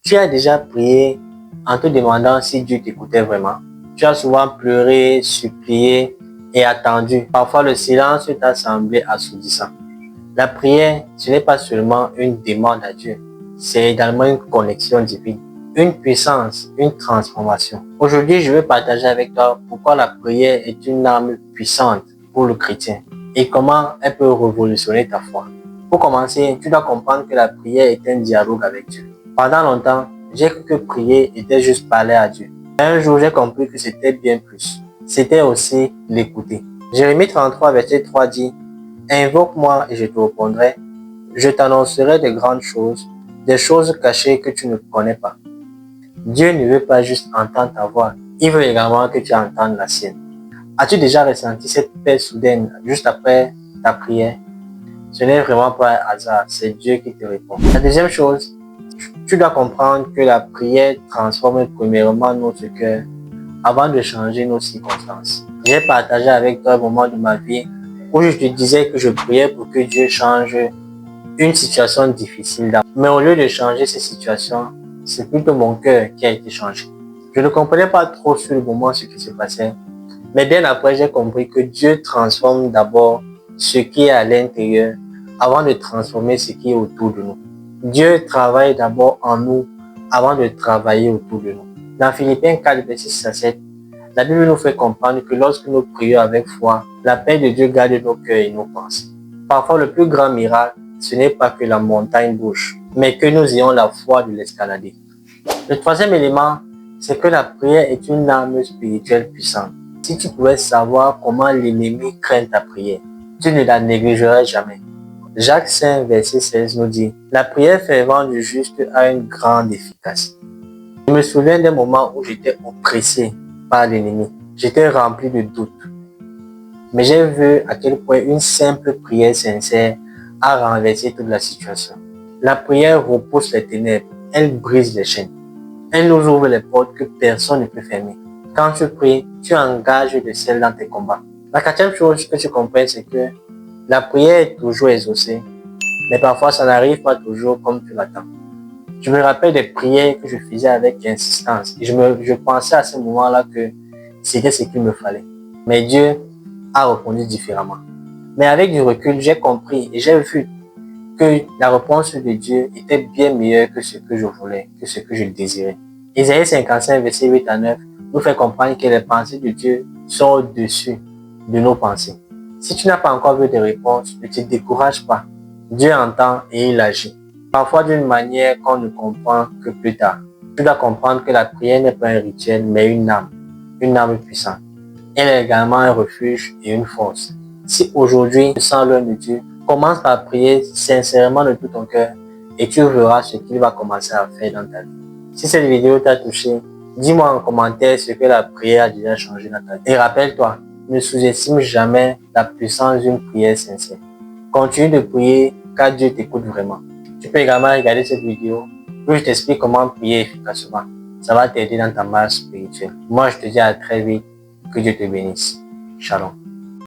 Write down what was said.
Tu as déjà prié en te demandant si Dieu t'écoutait vraiment? Tu as souvent pleuré, supplié et attendu. Parfois, le silence t'a semblé assourdissant. La prière, ce n'est pas seulement une demande à Dieu, c'est également une connexion divine, une puissance, une transformation. Aujourd'hui, je veux partager avec toi pourquoi la prière est une arme puissante pour le chrétien et comment elle peut révolutionner ta foi. Pour commencer, tu dois comprendre que la prière est un dialogue avec Dieu. Pendant longtemps, j'ai cru que prier était juste parler à Dieu. Un jour, j'ai compris que c'était bien plus. C'était aussi l'écouter. Jérémie 33, verset 3 dit: Invoque-moi et je te répondrai. Je t'annoncerai de grandes choses, des choses cachées que tu ne connais pas. Dieu ne veut pas juste entendre ta voix, il veut également que tu entendes la sienne. As-tu déjà ressenti cette paix soudaine juste après ta prière? Ce n'est vraiment pas un hasard, c'est Dieu qui te répond. La deuxième chose, tu dois comprendre que la prière transforme premièrement notre cœur avant de changer nos circonstances. J'ai partagé avec toi un moment de ma vie où je te disais que je priais pour que Dieu change une situation difficile. Mais au lieu de changer ces situations, c'est plutôt mon cœur qui a été changé. Je ne comprenais pas trop sur le moment ce qui se passait, mais bien après, j'ai compris que Dieu transforme d'abord ce qui est à l'intérieur avant de transformer ce qui est autour de nous. Dieu travaille d'abord en nous avant de travailler autour de nous. Dans Philippiens 4, verset 6 à 7, la Bible nous fait comprendre que lorsque nous prions avec foi, la paix de Dieu garde nos cœurs et nos pensées. Parfois, le plus grand miracle, ce n'est pas que la montagne bouge, mais que nous ayons la foi de l'escalader. Le troisième élément, c'est que la prière est une arme spirituelle puissante. Si tu pouvais savoir comment l'ennemi craint ta prière, tu ne la négligerais jamais. Jacques 5, verset 16 nous dit: La prière fervente du juste a une grande efficacité. Je me souviens d'un moment où j'étais oppressé par l'ennemi. J'étais rempli de doutes. Mais j'ai vu à quel point une simple prière sincère a renversé toute la situation. La prière repousse les ténèbres, elle brise les chaînes. Elle nous ouvre les portes que personne ne peut fermer. Quand tu pries, tu engages de sel dans tes combats. La quatrième chose que tu comprends, c'est que la prière est toujours exaucée, mais parfois ça n'arrive pas toujours comme tu l'attends. Je me rappelle des prières que je faisais avec insistance et je pensais à ce moment-là que c'était ce qu'il me fallait. Mais Dieu a répondu différemment. Mais avec du recul, j'ai compris et j'ai vu que la réponse de Dieu était bien meilleure que ce que je voulais, que ce que je désirais. Isaïe 55, verset 8 à 9, nous fait comprendre que les pensées de Dieu sont au-dessus de nos pensées. Si tu n'as pas encore vu de réponse, ne te décourage pas. Dieu entend et il agit. Parfois d'une manière qu'on ne comprend que plus tard. Tu dois comprendre que la prière n'est pas un rituel, mais une arme puissante. Elle est également un refuge et une force. Si aujourd'hui tu sens loin de Dieu, commence par prier sincèrement de tout ton cœur et tu verras ce qu'il va commencer à faire dans ta vie. Si cette vidéo t'a touché, dis-moi en commentaire ce que la prière a déjà changé dans ta vie. Et rappelle-toi, ne sous-estime jamais la puissance d'une prière sincère. Continue de prier car Dieu t'écoute vraiment. Tu peux également regarder cette vidéo où je t'explique comment prier efficacement. Ça va t'aider dans ta marche spirituelle. Moi, je te dis à très vite. Que Dieu te bénisse. Shalom.